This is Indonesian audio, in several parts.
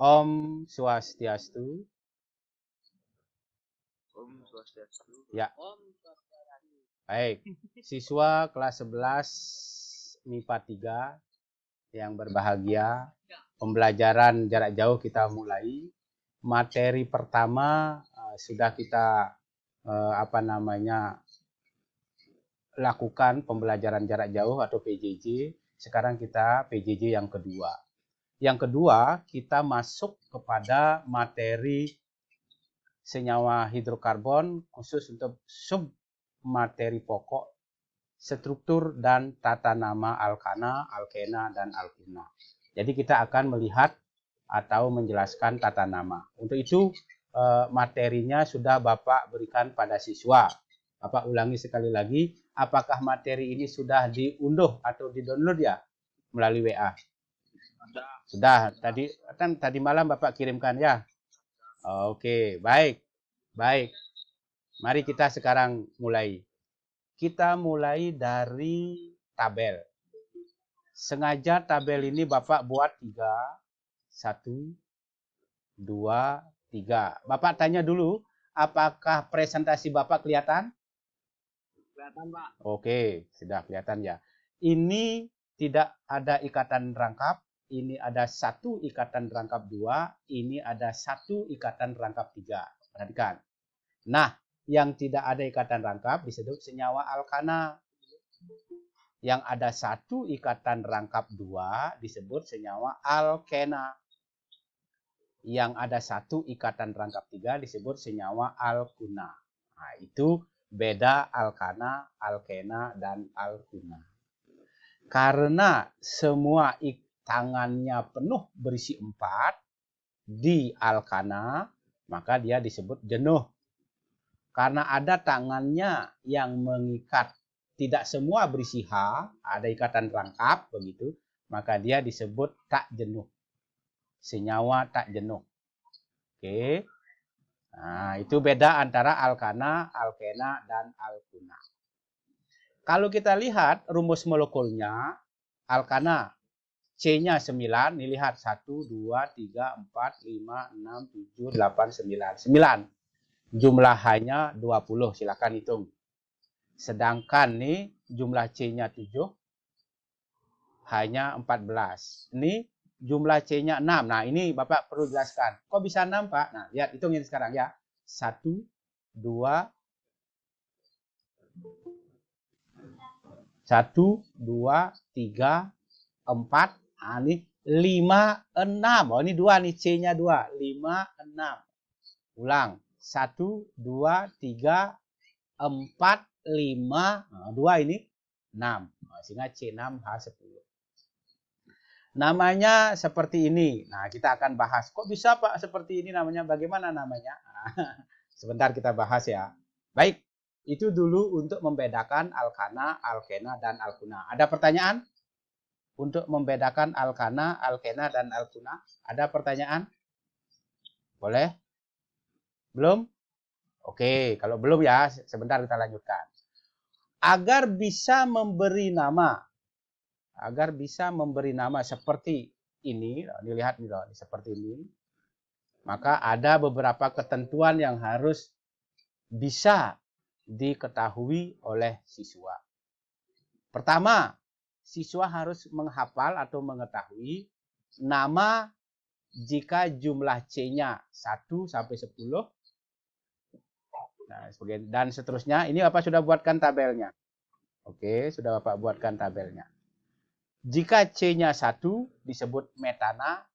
Om Swastiastu. Om Swastiastu. Ya. Baik. Siswa kelas 11 MIPA 3 yang berbahagia, pembelajaran jarak jauh kita mulai. Materi pertama sudah kita lakukan pembelajaran jarak jauh atau PJJ. Sekarang kita PJJ yang kedua. Yang kedua, kita masuk kepada materi senyawa hidrokarbon khusus untuk sub materi pokok, struktur dan tata nama alkana, alkena, dan alkuna. Jadi kita akan melihat atau menjelaskan tata nama. Untuk itu materinya sudah Bapak berikan pada siswa. Bapak ulangi sekali lagi, apakah materi ini sudah diunduh atau di-download ya melalui WA? Sudah. Tadi malam Bapak kirimkan ya. Oke, baik. Baik. Mari kita sekarang mulai. Kita mulai dari tabel. Sengaja tabel ini Bapak buat 3. 1, 2, 3. Bapak tanya dulu, apakah presentasi Bapak kelihatan? Kelihatan, Pak. Oke, sudah kelihatan ya. Ini tidak ada ikatan rangkap. Ini ada satu ikatan rangkap 2. Ini ada satu ikatan rangkap 3. Perhatikan. Nah, yang tidak ada ikatan rangkap disebut senyawa alkana. Yang ada satu ikatan rangkap 2 disebut senyawa alkena. Yang ada satu ikatan rangkap 3 disebut senyawa alkuna. Nah, itu beda alkana, alkena, dan alkuna. Karena semua tangannya penuh berisi 4 di alkana, maka dia disebut jenuh. Karena ada tangannya yang mengikat, tidak semua berisi H, ada ikatan rangkap begitu, maka dia disebut tak jenuh. Senyawa tak jenuh. Oke. Nah, itu beda antara alkana, alkena, dan alkuna. Kalau kita lihat rumus molekulnya, alkana C-nya 9, nih lihat 1, 2, 3, 4, 5, 6, 7, 8, 9. 9. Jumlah H-nya 20, silakan hitung. Sedangkan nih jumlah C-nya 7, H-nya 14. Ini jumlah C-nya 6. Nah, ini Bapak perlu jelaskan. Kok bisa 6, Pak? Nah, lihat hitungin sekarang ya. 1, 2, 1, 2, 3, 4. Nah, ini 5, 6. Oh, ini 2 nih, C-nya 2. 5, 6. Ulang. 1, 2, 3, 4, 5. Nah, 2 ini 6. Nah, sehingga C6H10. Namanya seperti ini. Nah, kita akan bahas. Kok bisa, Pak, seperti ini namanya? Bagaimana namanya? Nah, sebentar kita bahas ya. Baik, itu dulu untuk membedakan alkana, alkena, dan alkuna. Ada pertanyaan? Untuk membedakan alkana, alkena, dan alkuna. Ada pertanyaan? Boleh? Belum? Oke, kalau belum ya, sebentar kita lanjutkan. Agar bisa memberi nama seperti ini, dilihat nih, seperti ini, maka ada beberapa ketentuan yang harus bisa diketahui oleh siswa. Pertama, siswa harus menghafal atau mengetahui nama jika jumlah C-nya 1 sampai 10. Nah, dan seterusnya. Ini Bapak sudah buatkan tabelnya. Oke, sudah Bapak buatkan tabelnya. Jika C-nya 1 disebut metana,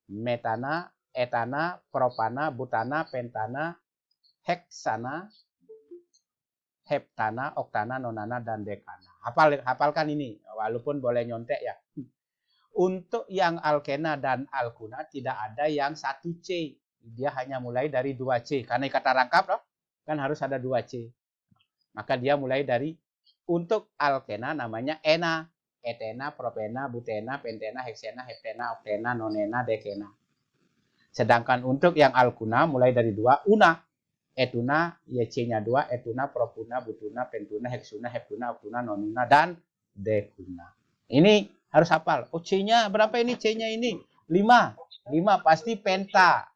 metana, etana, propana, butana, pentana, heksana, heptana, oktana, nonana, dan dekana. Hafalkan ini, walaupun boleh nyontek ya. Untuk yang alkena dan alkuna tidak ada yang 1C. Dia hanya mulai dari 2C. Karena kata rangkap loh, kan harus ada 2C. Maka dia mulai dari, untuk alkena namanya ena, etena, propena, butena, pentena, heksena, heptena, oktena, nonena, dekena. Sedangkan untuk yang alkuna mulai dari 2, una, etuna, C-nya 2, etuna, propuna, butuna, pentuna, heksuna, heptuna, oktuna, nonuna, dan dekuna. Ini harus hafal. Oh, C-nya berapa ini? C-nya ini 5. 5 pasti penta.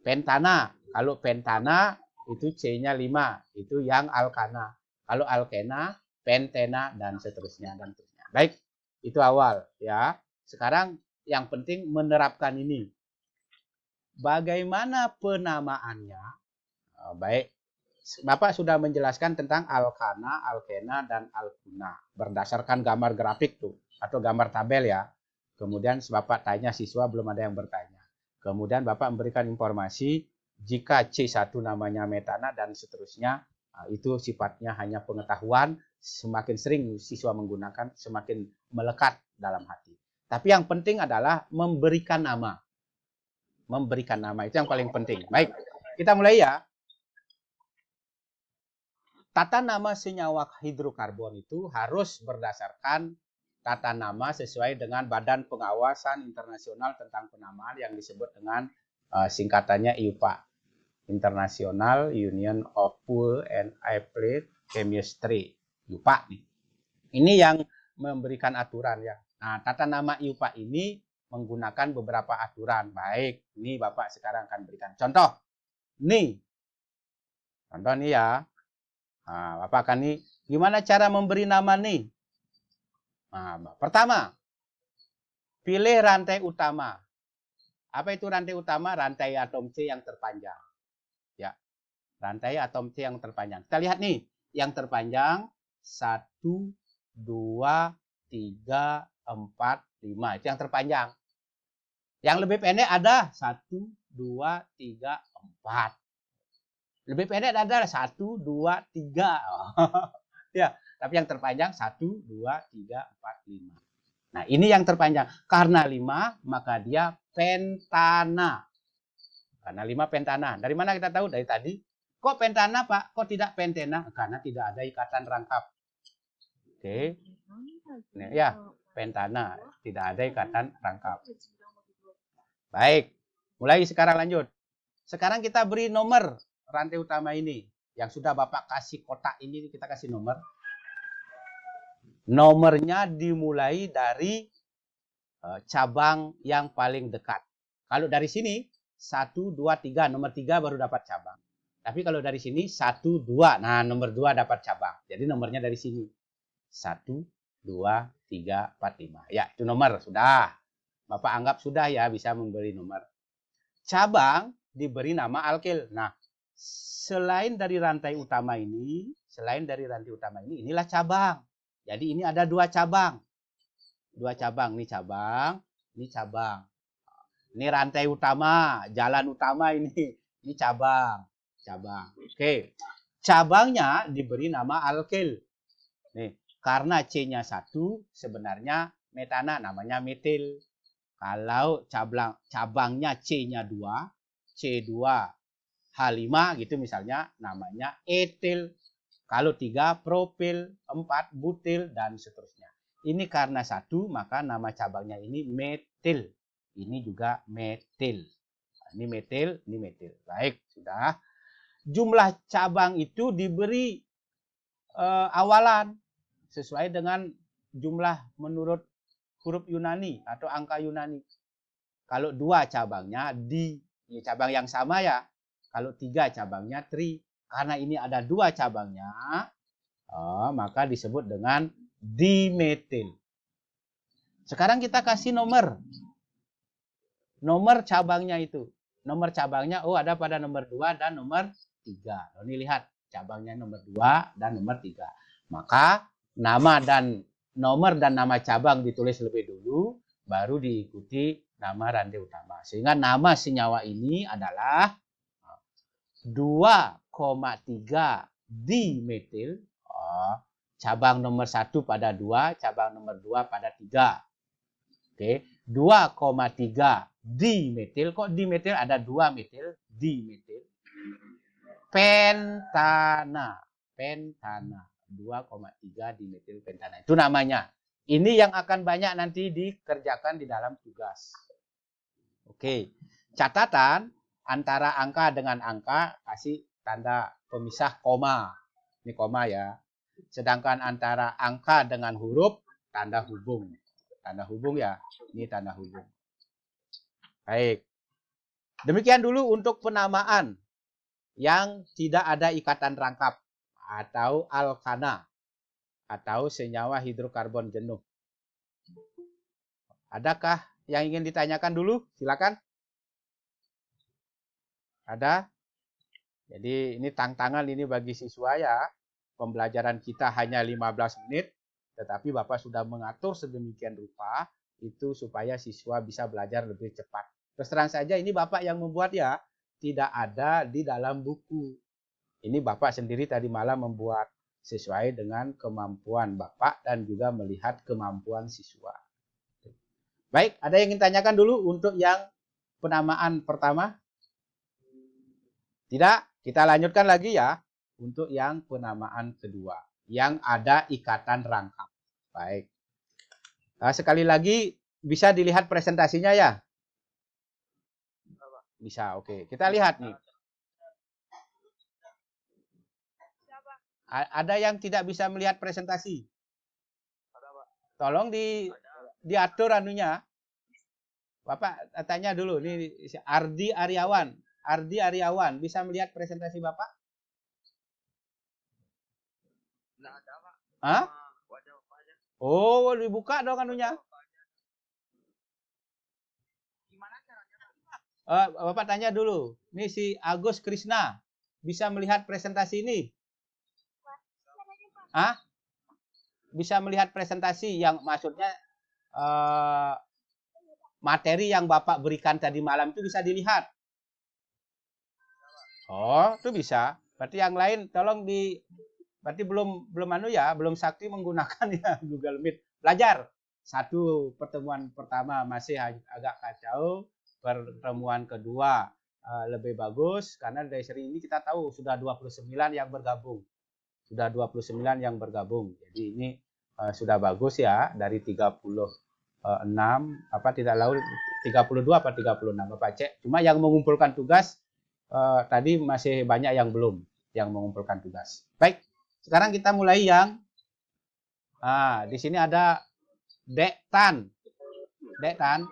Pentana. Kalau pentana itu C-nya 5. Itu yang alkana. Kalau alkena, pentena, dan seterusnya. Baik, itu awal ya. Sekarang yang penting menerapkan ini. Bagaimana penamaannya? Baik, Bapak sudah menjelaskan tentang alkana, alkena, dan alkuna. Berdasarkan gambar grafik tuh, atau gambar tabel ya. Kemudian Bapak tanya siswa, belum ada yang bertanya. Kemudian Bapak memberikan informasi, jika C1 namanya metana dan seterusnya, itu sifatnya hanya pengetahuan, semakin sering siswa menggunakan, semakin melekat dalam hati. Tapi yang penting adalah memberikan nama. Memberikan nama, itu yang paling penting. Baik, kita mulai ya. Tata nama senyawa hidrokarbon itu harus berdasarkan tata nama sesuai dengan Badan Pengawasan Internasional tentang Penamaan yang disebut dengan singkatannya IUPAC, International Union of Pool and Applied Chemistry, IUPAC nih. Ini yang memberikan aturan ya. Nah, tata nama IUPAC ini menggunakan beberapa aturan. Baik, ini Bapak sekarang akan berikan contoh. Nih, contoh nih ya. Nah, Bapak akan nih, gimana cara memberi nama nih? Nah, pertama, pilih rantai utama. Apa itu rantai utama? Rantai atom C yang terpanjang. Ya, rantai atom C yang terpanjang. Kita lihat nih, yang terpanjang 1, 2, 3, 4, 5. Itu yang terpanjang. Yang lebih pendek ada 1, 2, 3, 4. Lebih pendek ada 1, 2, 3. Ya, tapi yang terpanjang 1, 2, 3, 4, 5. Nah, ini yang terpanjang. Karena 5, maka dia pentana. Karena 5 pentana. Dari mana kita tahu? Dari tadi. Kok pentana, Pak? Kok tidak pentena? Karena tidak ada ikatan rangkap. Oke. Nah, ya, pentana. Tidak ada ikatan rangkap. Baik. Mulai sekarang lanjut. Sekarang kita beri nomor rantai utama ini. Yang sudah Bapak kasih kotak ini, kita kasih nomor. Nomornya dimulai dari cabang yang paling dekat. Kalau dari sini, 1, 2, 3. Nomor 3 baru dapat cabang. Tapi kalau dari sini, 1, 2. Nah, nomor 2 dapat cabang. Jadi nomornya dari sini. 1, 2, 3, 4, 5. Ya, itu nomor. Sudah. Bapak anggap sudah ya bisa memberi nomor. Cabang diberi nama alkil. Nah, selain dari rantai utama ini, inilah cabang. Jadi ini ada 2 cabang. 2 cabang, ini cabang, ini cabang. Ini rantai utama, jalan utama ini. Ini cabang, cabang. Oke. Cabangnya diberi nama alkil. Nih, karena C-nya 1, sebenarnya metana namanya metil. Kalau cabangnya C-nya 2, C2H5 gitu misalnya, namanya etil. Kalau 3 propil, 4 butil, dan seterusnya. Ini karena 1, maka nama cabangnya ini metil. Ini juga metil. Ini metil, ini metil. Baik, sudah. Jumlah cabang itu diberi awalan sesuai dengan jumlah menurut huruf Yunani atau angka Yunani. Kalau 2 cabangnya di, ini cabang yang sama ya. Kalau 3 cabangnya tri. Karena ini ada 2 cabangnya, maka disebut dengan dimetil. Sekarang kita kasih nomor. Nomor cabangnya itu. Nomor cabangnya, ada pada nomor 2 dan nomor 3. Ini lihat, cabangnya nomor 2 dan nomor 3. Maka nama dan nomor dan nama cabang ditulis lebih dulu, baru diikuti nama rantai utama. Sehingga nama senyawa ini adalah 2,3 dimetil. Cabang nomor 1 pada 2, cabang nomor 2 pada 3. Oke, 2,3 dimetil. Kok dimetil? Ada 2 metil, dimetil. Pentana. Pentana. 2,3 dimetil pentana. Itu namanya. Ini yang akan banyak nanti dikerjakan di dalam tugas. Oke. Catatan antara angka dengan angka kasih tanda pemisah koma. Ini koma ya. Sedangkan antara angka dengan huruf tanda hubung. Tanda hubung ya. Ini tanda hubung. Baik. Demikian dulu untuk penamaan yang tidak ada ikatan rangkap atau alkana atau senyawa hidrokarbon jenuh. Adakah yang ingin ditanyakan dulu? Silakan. Ada? Jadi ini tantangan ini bagi siswa ya. Pembelajaran kita hanya 15 menit, tetapi Bapak sudah mengatur sedemikian rupa itu supaya siswa bisa belajar lebih cepat. Terus terang saja ini Bapak yang membuat ya, tidak ada di dalam buku. Ini Bapak sendiri tadi malam membuat sesuai dengan kemampuan Bapak dan juga melihat kemampuan siswa. Baik, ada yang ingin tanyakan dulu untuk yang penamaan pertama? Tidak, kita lanjutkan lagi ya untuk yang penamaan kedua yang ada ikatan rangkap. Baik. Nah, sekali lagi bisa dilihat presentasinya ya? Bisa, oke. Kita lihat nih. Ada yang tidak bisa melihat presentasi? Tolong diatur anunya. Bapak tanya dulu, ini Ardi Aryawan. Ardi Aryawan, bisa melihat presentasi Bapak? Nggak ada, Pak. Hah? Wajah Bapak aja. Oh, dibuka dong anunya. Gimana caranya? Bapak tanya dulu. Ini si Agus Krisna. Bisa melihat presentasi ini? Hah? Bisa melihat presentasi yang maksudnya materi yang Bapak berikan tadi malam itu bisa dilihat. Oh, itu bisa. Berarti yang lain tolong berarti belum anu ya, belum sakti menggunakan ya Google Meet. Belajar. Satu pertemuan pertama masih agak kacau, pertemuan kedua lebih bagus karena dari seri ini kita tahu sudah 29 yang bergabung. Sudah 29 yang bergabung. Jadi ini sudah bagus ya dari 36 apa tidak lalu 32 apa 36 Bapak cek. Cuma yang mengumpulkan tugas tadi masih banyak yang belum yang mengumpulkan tugas. Baik, sekarang kita mulai yang di sini ada Dek Tan. Dek Tan.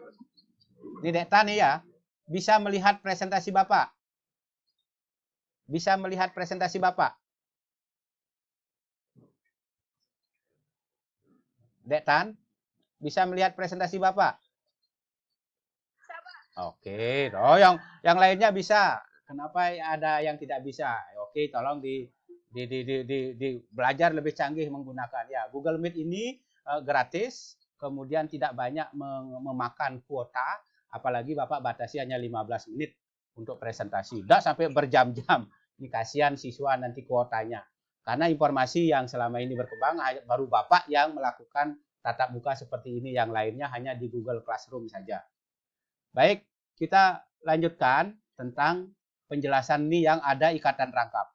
Ini Dek Tan nih ya. Bisa melihat presentasi Bapak? Bisa melihat presentasi Bapak? Dek Tan, bisa melihat presentasi Bapak? Oke, oh yang lainnya bisa. Kenapa ada yang tidak bisa? Oke, tolong di belajar lebih canggih menggunakan ya. Google Meet ini gratis, kemudian tidak banyak memakan kuota, apalagi Bapak batasi hanya 15 menit untuk presentasi. Tidak sampai berjam-jam. Ini kasihan siswa nanti kuotanya. Karena informasi yang selama ini berkembang baru Bapak yang melakukan tatap muka seperti ini, yang lainnya hanya di Google Classroom saja. Baik, kita lanjutkan tentang penjelasan ini yang ada ikatan rangkap.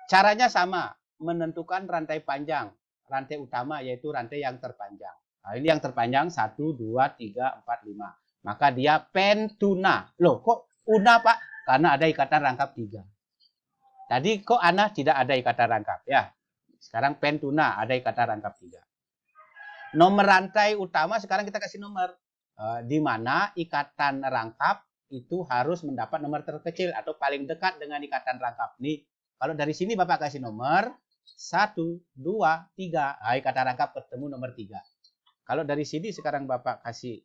Caranya sama, menentukan rantai panjang. Rantai utama yaitu rantai yang terpanjang. Nah, ini yang terpanjang 1, 2, 3, 4, 5. Maka dia pentuna. Loh, kok una Pak? Karena ada ikatan rangkap 3. Tadi kok ana tidak ada ikatan rangkap ya. Sekarang pentuna ada ikatan rangkap 3. Nomor rantai utama sekarang kita kasih nomor. Di mana ikatan rangkap itu harus mendapat nomor terkecil atau paling dekat dengan ikatan rangkap. Nih, kalau dari sini Bapak kasih nomor 1, 2, 3. Ikatan rangkap ketemu nomor 3. Kalau dari sini sekarang Bapak kasih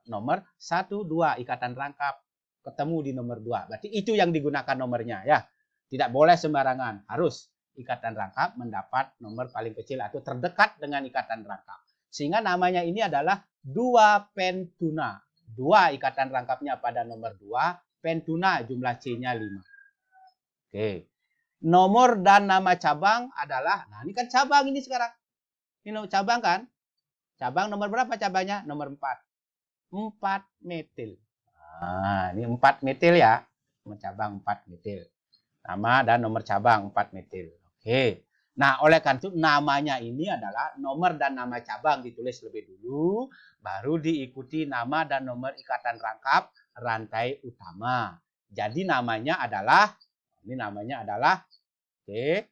nomor 1, 2, ikatan rangkap ketemu di nomor 2. Berarti itu yang digunakan nomornya ya. Tidak boleh sembarangan. Harus ikatan rangkap mendapat nomor paling kecil atau terdekat dengan ikatan rangkap. Sehingga namanya ini adalah 2 pentuna. 2 ikatan rangkapnya pada nomor 2. Pentuna jumlah C-nya 5. Oke. Nomor dan nama cabang adalah, nah ini kan cabang ini sekarang. Ini cabang kan? Cabang nomor berapa cabangnya? Nomor 4. 4 metil. Nah, ini 4 metil ya. Nomor cabang 4 metil. Nama dan nomor cabang 4 metil. Oke. Nah, oleh karena itu namanya ini adalah nomor dan nama cabang ditulis lebih dulu, baru diikuti nama dan nomor ikatan rangkap rantai utama. Jadi namanya adalah, ini namanya adalah, oke,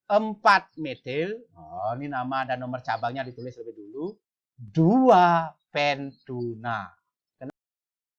4 metil. Oh, ini nama dan nomor cabangnya ditulis lebih dulu. 2 pentuna.